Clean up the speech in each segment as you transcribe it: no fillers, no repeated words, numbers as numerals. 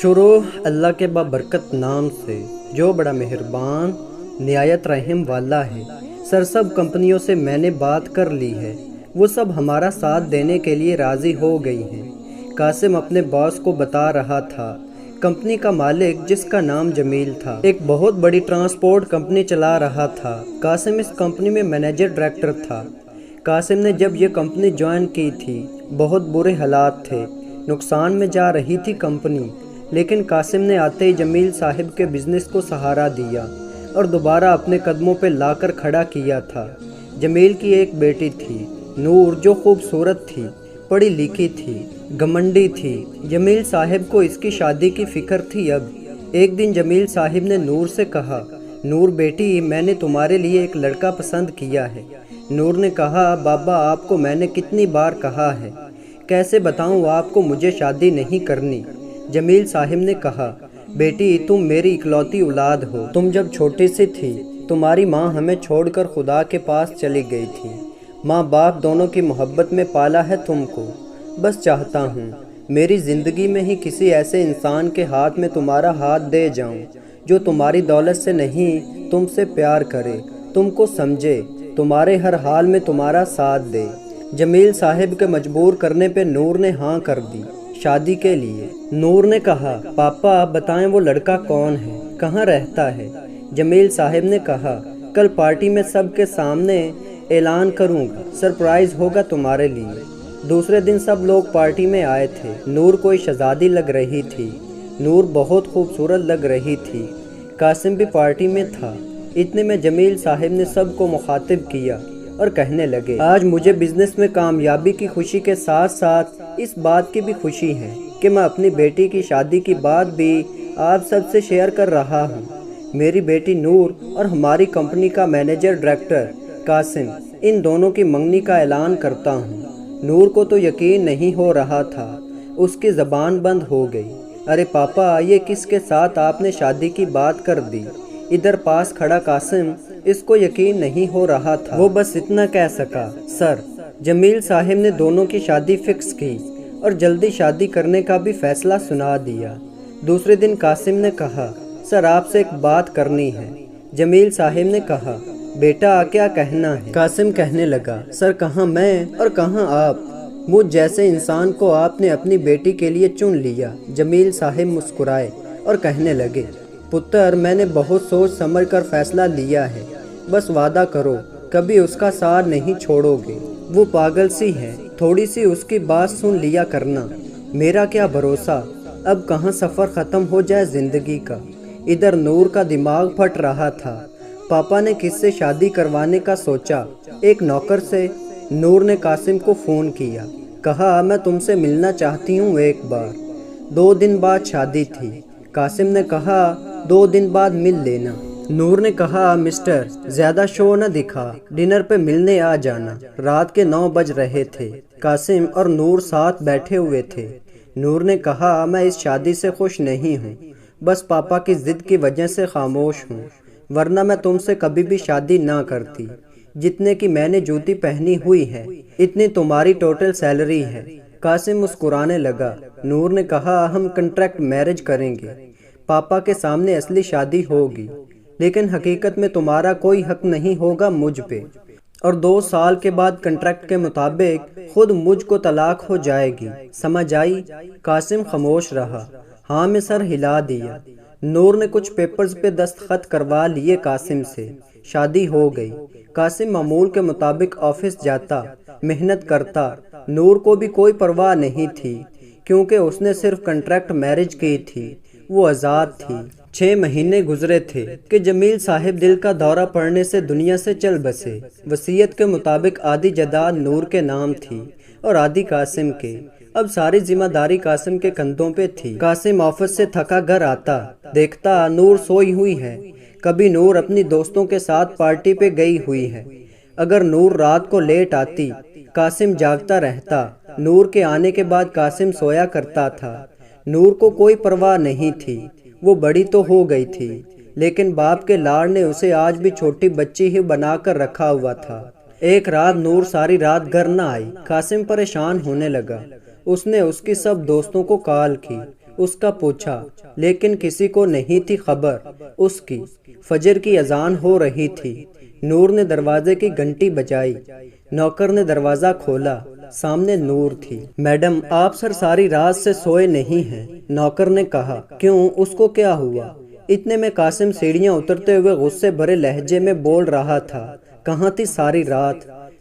شروع اللہ کے بابرکت نام سے جو بڑا مہربان نہایت رحم والا ہے۔ سب کمپنیوں سے میں نے بات کر لی ہے، وہ سب ہمارا ساتھ دینے کے لیے راضی ہو گئی ہیں۔ قاسم اپنے باس کو بتا رہا تھا، کمپنی کا مالک جس کا نام جمیل تھا ایک بہت بڑی ٹرانسپورٹ کمپنی چلا رہا تھا۔ قاسم اس کمپنی میں مینیجر ڈائریکٹر تھا۔ قاسم نے جب یہ کمپنی جوائن کی تھی بہت برے حالات تھے، نقصان میں جا رہی تھی کمپنی، لیکن قاسم نے آتے ہی جمیل صاحب کے بزنس کو سہارا دیا اور دوبارہ اپنے قدموں پہ لا کر کھڑا کیا تھا۔ جمیل کی ایک بیٹی تھی نور، جو خوبصورت تھی، پڑھی لکھی تھی، گھمنڈی تھی۔ جمیل صاحب کو اس کی شادی کی فکر تھی۔ اب ایک دن جمیل صاحب نے نور سے کہا، نور بیٹی، میں نے تمہارے لیے ایک لڑکا پسند کیا ہے۔ نور نے کہا، بابا آپ کو میں نے کتنی بار کہا ہے، کیسے بتاؤں آپ کو مجھے شادی نہیں کرنی۔ جمیل صاحب نے کہا، بیٹی تم میری اکلوتی اولاد ہو، تم جب چھوٹی سی تھی تمہاری ماں ہمیں چھوڑ کر خدا کے پاس چلی گئی تھی۔ ماں باپ دونوں کی محبت میں پالا ہے تم کو، بس چاہتا ہوں میری زندگی میں ہی کسی ایسے انسان کے ہاتھ میں تمہارا ہاتھ دے جاؤں جو تمہاری دولت سے نہیں تم سے پیار کرے، تم کو سمجھے، تمہارے ہر حال میں تمہارا ساتھ دے۔ جمیل صاحب کے مجبور کرنے پہ نور نے ہاں کر دی شادی کے لیے۔ نور نے کہا، پاپا بتائیں وہ لڑکا کون ہے، کہاں رہتا ہے؟ جمیل صاحب نے کہا، کل پارٹی میں سب کے سامنے اعلان کروں گا، سرپرائز ہوگا تمہارے لیے۔ دوسرے دن سب لوگ پارٹی میں آئے تھے۔ نور کوئی شہزادی لگ رہی تھی، نور بہت خوبصورت لگ رہی تھی۔ قاسم بھی پارٹی میں تھا۔ اتنے میں جمیل صاحب نے سب کو مخاطب کیا اور کہنے لگے، آج مجھے بزنس میں کامیابی کی خوشی کے ساتھ ساتھ اس بات کی بھی خوشی ہے کہ میں اپنی بیٹی کی شادی کی بات بھی آپ سب سے شیئر کر رہا ہوں۔ میری بیٹی نور اور ہماری کمپنی کا مینیجر ڈائریکٹر قاسم، ان دونوں کی منگنی کا اعلان کرتا ہوں۔ نور کو تو یقین نہیں ہو رہا تھا، اس کی زبان بند ہو گئی۔ ارے پاپا، یہ کس کے ساتھ آپ نے شادی کی بات کر دی؟ ادھر پاس کھڑا قاسم، اس کو یقین نہیں ہو رہا تھا۔ وہ بس اتنا کہہ سکا، سر جمیل صاحب نے دونوں کی شادی فکس کی اور جلدی شادی کرنے کا بھی فیصلہ سنا دیا۔ دوسرے دن قاسم نے کہا، سر آپ سے ایک بات کرنی ہے۔ جمیل صاحب نے کہا، بیٹا کیا کہنا ہے؟ قاسم کہنے لگا، سر کہاں میں اور کہاں آپ، مجھ جیسے انسان کو آپ نے اپنی بیٹی کے لیے چن لیا۔ جمیل صاحب مسکرائے اور کہنے لگے، پتر میں نے بہت سوچ سمجھ کر فیصلہ لیا ہے، بس وعدہ کرو کبھی اس کا ساتھ نہیں چھوڑو گے۔ وہ پاگل سی ہے، تھوڑی سی اس کی بات سن لیا کرنا۔ میرا کیا بھروسہ اب کہاں سفر ختم ہو جائے زندگی کا۔ ادھر نور کا دماغ پھٹ رہا تھا، پاپا نے کس سے شادی کروانے کا سوچا؟ ایک نوکر سے۔ نور نے قاسم کو فون کیا، کہا میں تم سے ملنا چاہتی ہوں ایک بار۔ 2 دن بعد شادی تھی۔ قاسم نے کہا 2 دن بعد مل لینا۔ نور نے کہا، مسٹر زیادہ شو نہ دکھا، ڈنر پہ ملنے آ جانا۔ رات کے 9 بج رہے تھے۔ قاسم اور نور ساتھ بیٹھے ہوئے تھے۔ نور نے کہا، میں اس شادی سے خوش نہیں ہوں، بس پاپا کی ضد کی وجہ سے خاموش ہوں، ورنہ میں تم سے کبھی بھی شادی نہ کرتی۔ جتنے کی میں نے جوتی پہنی ہوئی ہے اتنی تمہاری ٹوٹل سیلری ہے۔ قاسم مسکرانے لگا۔ نور نے کہا، ہم کنٹریکٹ میرج کریں گے، پاپا کے سامنے اصلی شادی ہوگی، لیکن حقیقت میں تمہارا کوئی حق نہیں ہوگا مجھ پہ، اور 2 سال کے بعد کنٹریکٹ کے مطابق خود مجھ کو طلاق ہو جائے گی، سمجھ آئی؟ قاسم خاموش رہا۔ ہاں میں سر ہلا دیا۔ نور نے کچھ پیپرز پہ دستخط کروا لیے قاسم سے۔ شادی ہو گئی۔ قاسم معمول کے مطابق آفس جاتا، محنت کرتا۔ نور کو بھی کوئی پرواہ نہیں تھی، کیونکہ اس نے صرف کنٹریکٹ میرج کی تھی، وہ آزاد تھی۔ 6 مہینے گزرے تھے کہ جمیل صاحب دل کا دورہ پڑنے سے دنیا سے چل بسے۔ وصیت کے مطابق آدھی جائیداد نور کے نام تھی اور آدھی قاسم کے۔ اب ساری ذمہ داری قاسم کے کندھوں پہ تھی۔ قاسم آفس سے تھکا گھر آتا، دیکھتا نور سوئی ہوئی ہے۔ کبھی نور اپنی دوستوں کے ساتھ پارٹی پہ گئی ہوئی ہے۔ اگر نور رات کو لیٹ آتی، قاسم جاگتا رہتا۔ نور کے آنے کے بعد قاسم سویا کرتا تھا۔ نور کو کوئی پرواہ نہیں تھی، وہ بڑی تو ہو گئی تھی، لیکن باپ کے لاڑ نے اسے آج بھی چھوٹی بچی ہی بنا کر رکھا ہوا تھا۔ ایک رات نور ساری رات گھر نہ آئی۔ قاسم پریشان ہونے لگا۔ اس نے اس کی سب دوستوں کو کال کی اس کا پوچھا، لیکن کسی کو نہیں تھی خبر اس کی۔ فجر کی اذان ہو رہی تھی۔ نور نے دروازے کی گھنٹی بجائی۔ نوکر نے دروازہ کھولا۔ سامنے نور تھی۔ میڈم، آپ سر ساری رات سے سوئے نہیں ہیں؟ نوکر نے کہا۔ کیوں، اس کو کیا ہوا؟ اتنے میں قاسم سیڑھیاں اترتے ہوئے غصے بھرے لہجے میں بول رہا تھا، کہاں تھی ساری رات؟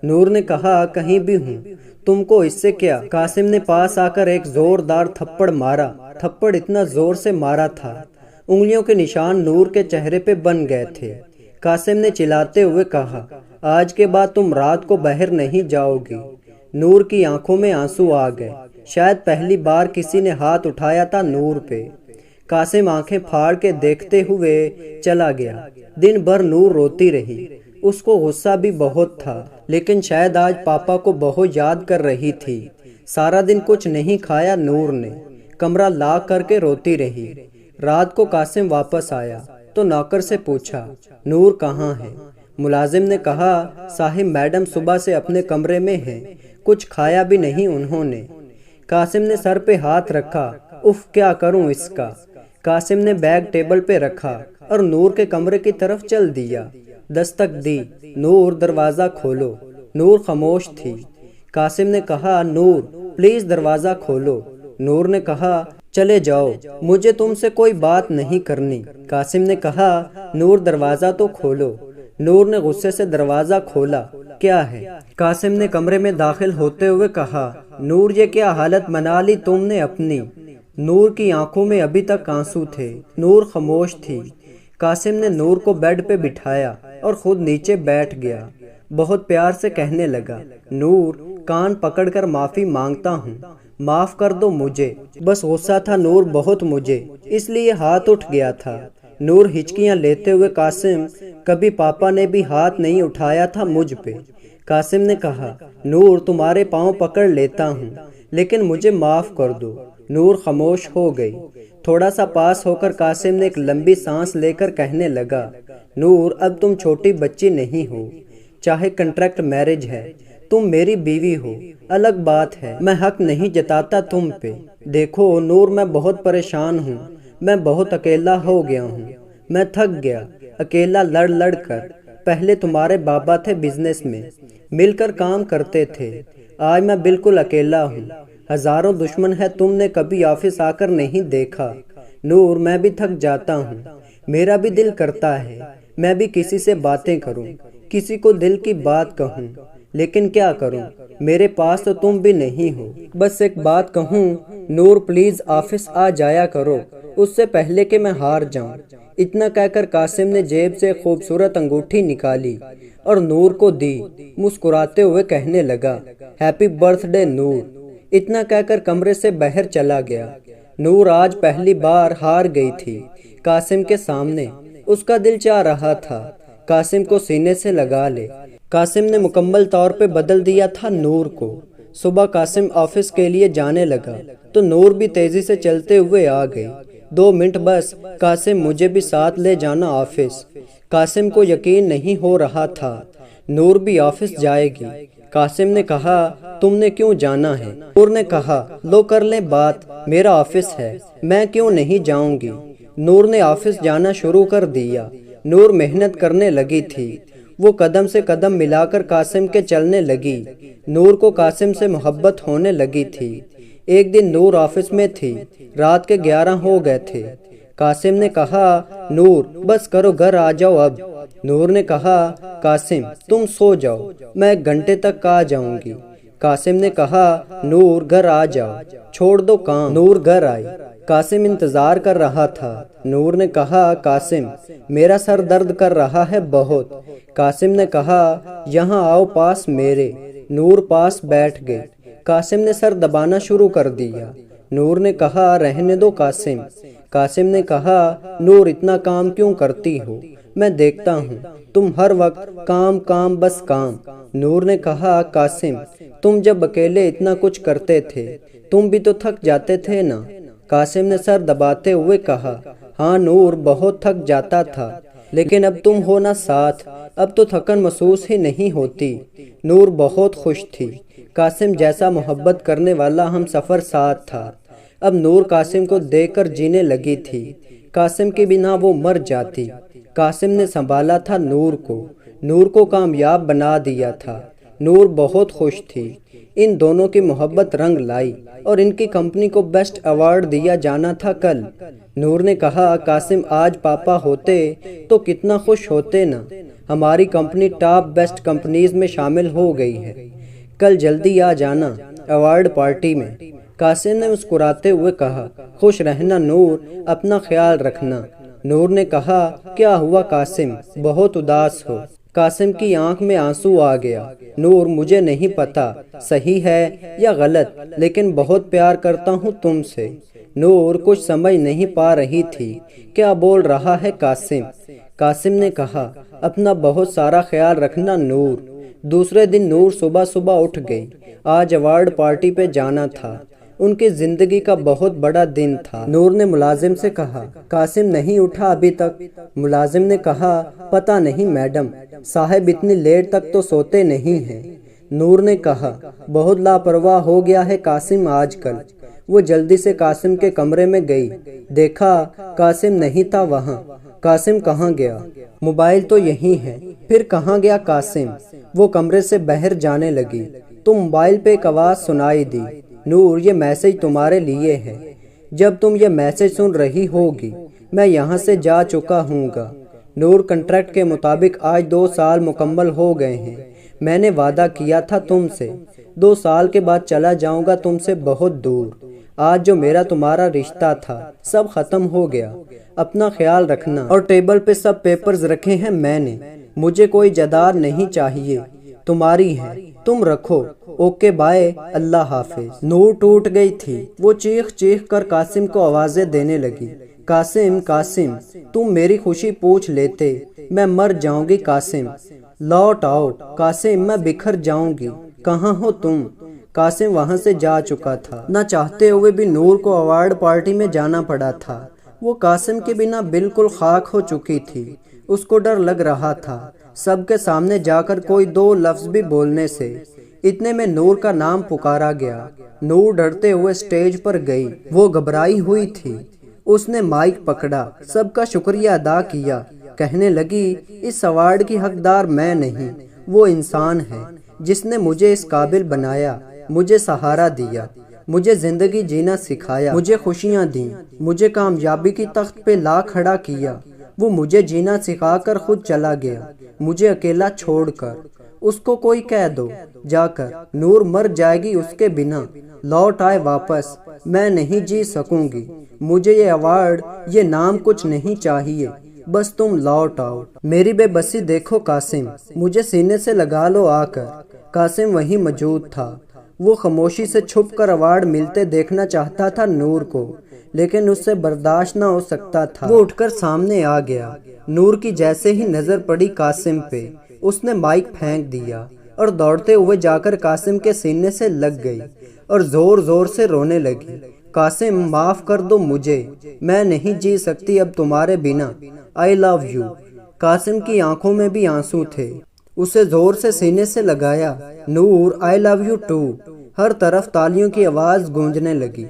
نور نے کہا، کہیں بھی ہوں، تم کو اس سے کیا؟ قاسم نے پاس آ کر ایک زوردار تھپڑ مارا۔ تھپڑ اتنا زور سے مارا تھا، انگلیوں کے نشان نور کے چہرے پہ بن گئے تھے۔ قاسم نے چلاتے ہوئے کہا، آج کے بعد تم رات کو باہر نہیں جاؤ گی۔ نور کی آنکھوں میں آنسو آ گئے۔ شاید پہلی بار کسی نے ہاتھ اٹھایا تھا نور پہ۔ قاسم آنکھیں پھاڑ کے دیکھتے ہوئے چلا گیا۔ دن بھر نور روتی رہی۔ اس کو غصہ بھی بہت تھا، لیکن شاید آج پاپا کو بہت یاد کر رہی تھی۔ سارا دن کچھ نہیں کھایا نور نے، کمرہ لاک کر کے روتی رہی۔ رات کو قاسم واپس آیا تو نوکر سے پوچھا، نور کہاں ہے؟ ملازم نے کہا، صاحب میڈم صبح سے اپنے کمرے میں ہیں، کچھ کھایا بھی نہیں انہوں نے۔ قاسم نے سر پہ ہاتھ رکھا، اف کیا کروں اس کا۔ قاسم نے بیگ ٹیبل پہ رکھا اور نور کے کمرے کی طرف چل دیا۔ دستک دی، نور دروازہ کھولو۔ نور خاموش تھی۔ قاسم نے کہا، نور پلیز دروازہ کھولو۔ نور نے کہا، چلے جاؤ، مجھے تم سے کوئی بات نہیں کرنی۔ قاسم نے کہا، نور دروازہ تو کھولو۔ نور نے غصے سے دروازہ کھولا۔ کیا ہے؟ قاسم نے کمرے میں داخل ہوتے ہوئے کہا، نور یہ کیا حالت بنا لی تم نے اپنی؟ نور کی آنکھوں میں ابھی تک آنسو تھے۔ نور خاموش تھی۔ قاسم نے نور کو بیڈ پہ بٹھایا اور خود نیچے بیٹھ گیا۔ بہت پیار سے کہنے لگا، نور کان پکڑ کر معافی مانگتا ہوں، معاف کر دو مجھے، بس غصہ تھا نور بہت مجھے، اس لیے ہاتھ اٹھ گیا تھا۔ نور ہچکیاں لیتے ہوئے، قاسم کبھی پاپا نے بھی ہاتھ نہیں اٹھایا تھا مجھ پہ۔ قاسم نے کہا، نور تمہارے پاؤں پکڑ لیتا ہوں، لیکن مجھے معاف کر دو۔ نور خاموش ہو گئی۔ تھوڑا سا پاس ہو کر قاسم نے ایک لمبی سانس لے کر کہنے لگا، نور اب تم چھوٹی بچی نہیں ہو، چاہے کنٹریکٹ میرج ہے، تم میری بیوی ہو، الگ بات ہے، میں حق نہیں جتاتا تم پہ۔ دیکھو نور، میں بہت پریشان ہوں، میں بہت اکیلا ہو گیا ہوں، میں تھک گیا اکیلا لڑ لڑ کر۔ پہلے تمہارے بابا تھے بزنس میں، مل کر کام کرتے تھے، آج میں بالکل اکیلا ہوں، ہزاروں دشمن ہے، تم نے کبھی آفس آ کر نہیں دیکھا۔ نور میں بھی تھک جاتا ہوں، میرا بھی دل کرتا ہے میں بھی کسی سے باتیں کروں، کسی کو دل کی بات کہوں، لیکن کیا کروں، میرے پاس تو تم بھی نہیں ہو۔ بس ایک بات کہوں، نور پلیز آفس آ جایا کرو، اس سے پہلے کہ میں ہار جاؤں۔ اتنا کہہ کر قاسم نے جیب سے خوبصورت انگوٹھی نکالی اور نور کو دی۔ مسکراتے ہوئے کہنے لگا، ہیپی برتھ ڈے نور۔ اتنا کہہ کر کمرے سے باہر چلا گیا۔ نور آج پہلی بار ہار گئی تھی قاسم کے سامنے۔ اس کا دل چاہ رہا تھا قاسم کو سینے سے لگا لے۔ قاسم نے مکمل طور پہ بدل دیا تھا نور کو۔ صبح قاسم آفس کے لیے جانے لگا تو نور بھی تیزی سے چلتے ہوئے آ گئی۔ 2 منٹ بس، قاسم مجھے بھی ساتھ لے جانا آفس۔ قاسم کو یقین نہیں ہو رہا تھا نور بھی آفس جائے گی۔ قاسم نے کہا، تم نے کیوں جانا ہے؟ نور نے کہا، لو کر لیں بات، میرا آفس ہے، میں کیوں نہیں جاؤں گی۔ نور نے آفس جانا شروع کر دیا۔ نور محنت کرنے لگی تھی۔ وہ قدم سے قدم ملا کر قاسم کے چلنے لگی۔ نور کو قاسم سے محبت ہونے لگی تھی۔ ایک دن نور آفس میں تھی، رات کے 11 ہو گئے تھے۔ قاسم نے کہا، نور بس کرو، گھر آ جاؤ اب۔ نور نے کہا، قاسم تم سو جاؤ، میں 1 گھنٹے تک آ جاؤں گی۔ قاسم نے کہا، نور گھر آ جاؤ، چھوڑ دو کام۔ نور گھر آئی۔ قاسم انتظار کر رہا تھا۔ نور نے کہا، قاسم میرا سر درد کر رہا ہے بہت۔ قاسم نے کہا، یہاں آؤ پاس میرے۔ نور پاس بیٹھ گئی۔ قاسم نے سر دبانا شروع کر دیا۔ نور نے کہا، رہنے دو قاسم۔ قاسم نے کہا، نور اتنا کام کیوں کرتی ہو؟ میں دیکھتا ہوں تم ہر وقت کام کام بس کام۔ نور نے کہا، قاسم تم جب اکیلے اتنا کچھ کرتے تھے تم بھی تو تھک جاتے تھے نا۔ قاسم نے سر دباتے ہوئے کہا، ہاں نور بہت تھک جاتا تھا، لیکن اب تم ہو نا ساتھ، اب تو تھکن محسوس ہی نہیں ہوتی۔ نور بہت خوش تھی۔ قاسم جیسا محبت کرنے والا ہم سفر ساتھ تھا۔ اب نور قاسم کو دیکھ کر جینے لگی تھی۔ قاسم کے بنا وہ مر جاتی۔ قاسم نے سنبھالا تھا نور کو کامیاب بنا دیا تھا۔ نور بہت خوش تھی۔ ان دونوں کی محبت رنگ لائی اور ان کی کمپنی کو بیسٹ ایوارڈ دیا جانا تھا کل۔ نور نے کہا، قاسم آج پاپا ہوتے تو کتنا خوش ہوتے نا، ہماری کمپنی ٹاپ بیسٹ کمپنیز میں شامل ہو گئی ہے، کل جلدی آ جانا ایوارڈ پارٹی میں۔ قاسم نے مسکراتے ہوئے کہا، خوش رہنا نور، اپنا خیال رکھنا۔ نور نے کہا، کیا ہوا قاسم، بہت اداس ہو؟ قاسم کی آنکھ میں آنسو آ گیا۔ نور، مجھے نہیں پتا صحیح ہے یا غلط، لیکن بہت پیار کرتا ہوں تم سے۔ نور کچھ سمجھ نہیں پا رہی تھی، کیا بول رہا ہے قاسم؟ قاسم نے کہا، اپنا بہت سارا خیال رکھنا نور۔ دوسرے دن نور صبح اٹھ گئی۔ آج ایوارڈ پارٹی پہ جانا تھا۔ ان کی زندگی کا بہت بڑا دن تھا۔ نور نے ملازم سے کہا، قاسم نہیں اٹھا ابھی تک؟ ملازم نے کہا، پتہ نہیں میڈم، صاحب اتنی لیٹ تک تو سوتے نہیں ہیں۔ نور نے کہا، بہت لاپرواہ ہو گیا ہے قاسم آج کل۔ وہ جلدی سے قاسم کے کمرے میں گئی، دیکھا قاسم نہیں تھا وہاں۔ قاسم کہاں گیا؟ موبائل تو یہی ہے، پھر کہاں گیا قاسم؟ وہ کمرے سے باہر جانے لگی تو موبائل پہ ایک آواز سنائی دی، نور یہ میسج تمہارے لیے ہے۔ جب تم یہ میسج سن رہی ہوگی میں یہاں سے جا چکا ہوں گا۔ نور، کنٹریکٹ کے مطابق آج 2 سال مکمل ہو گئے ہیں۔ میں نے وعدہ کیا تھا تم سے، 2 سال کے بعد چلا جاؤں گا تم سے بہت دور۔ آج جو میرا تمہارا رشتہ تھا سب ختم ہو گیا۔ اپنا خیال رکھنا۔ اور ٹیبل پہ سب پیپرز رکھے ہیں میں نے، مجھے کوئی جائیداد نہیں چاہیے، تمہاری ہے، تم رکھو۔ اوکے بائے، اللہ حافظ۔ نور ٹوٹ گئی تھی۔ وہ چیخ کر قاسم کو آوازیں دینے لگی، قاسم تم میری خوشی پوچھ لیتے، میں مر جاؤں گی قاسم، لوٹ آؤ قاسم، میں بکھر جاؤں گی، کہاں ہو تم؟ قاسم وہاں سے جا چکا تھا۔ نہ چاہتے ہوئے بھی نور کو ایوارڈ پارٹی میں جانا پڑا تھا۔ وہ قاسم کے بنا بالکل خاک ہو چکی تھی۔ اس کو ڈر لگ رہا تھا سب کے سامنے جا کر کوئی 2 لفظ بھی بولنے سے۔ اتنے میں نور کا نام پکارا گیا۔ نور ڈرتے ہوئے سٹیج پر گئی۔ وہ گھبرائی ہوئی تھی۔ اس نے مائک پکڑا، سب کا شکریہ ادا کیا، کہنے لگی، اس ایوارڈ کی حقدار میں نہیں، وہ انسان ہے جس نے مجھے اس قابل بنایا، مجھے سہارا دیا، مجھے زندگی جینا سکھایا، مجھے خوشیاں دیں، مجھے کامیابی کی تخت پہ لا کھڑا کیا۔ وہ مجھے جینا سکھا کر خود چلا گیا، مجھے اکیلا چھوڑ کر۔ اس کو کوئی کہہ دو جا کر، نور مر جائے گی اس کے بنا، لوٹ آئے واپس، میں نہیں جی سکوں گی، مجھے یہ ایوارڈ، یہ نام کچھ نہیں چاہیے، بس تم لوٹ آؤ۔ میری بے بسی دیکھو قاسم، مجھے سینے سے لگا لو آ کر۔ قاسم وہیں موجود تھا۔ وہ خاموشی سے چھپ کر ایوارڈ ملتے دیکھنا چاہتا تھا نور کو، لیکن اس سے برداشت نہ ہو سکتا تھا۔ وہ اٹھ کر سامنے آ گیا۔ نور کی جیسے ہی نظر پڑی قاسم پہ، اس نے مائک پھینک دیا اور دوڑتے ہوئے جا کر قاسم کے سینے سے لگ گئی اور زور سے رونے لگی۔ قاسم، معاف کر دو مجھے، میں نہیں جی سکتی اب تمہارے بنا، آئی لو یو۔ قاسم کی آنکھوں میں بھی آنسو تھے۔ اسے زور سے سینے سے لگایا، نور آئی لو یو ٹو۔ ہر طرف تالیوں کی آواز گونجنے لگی۔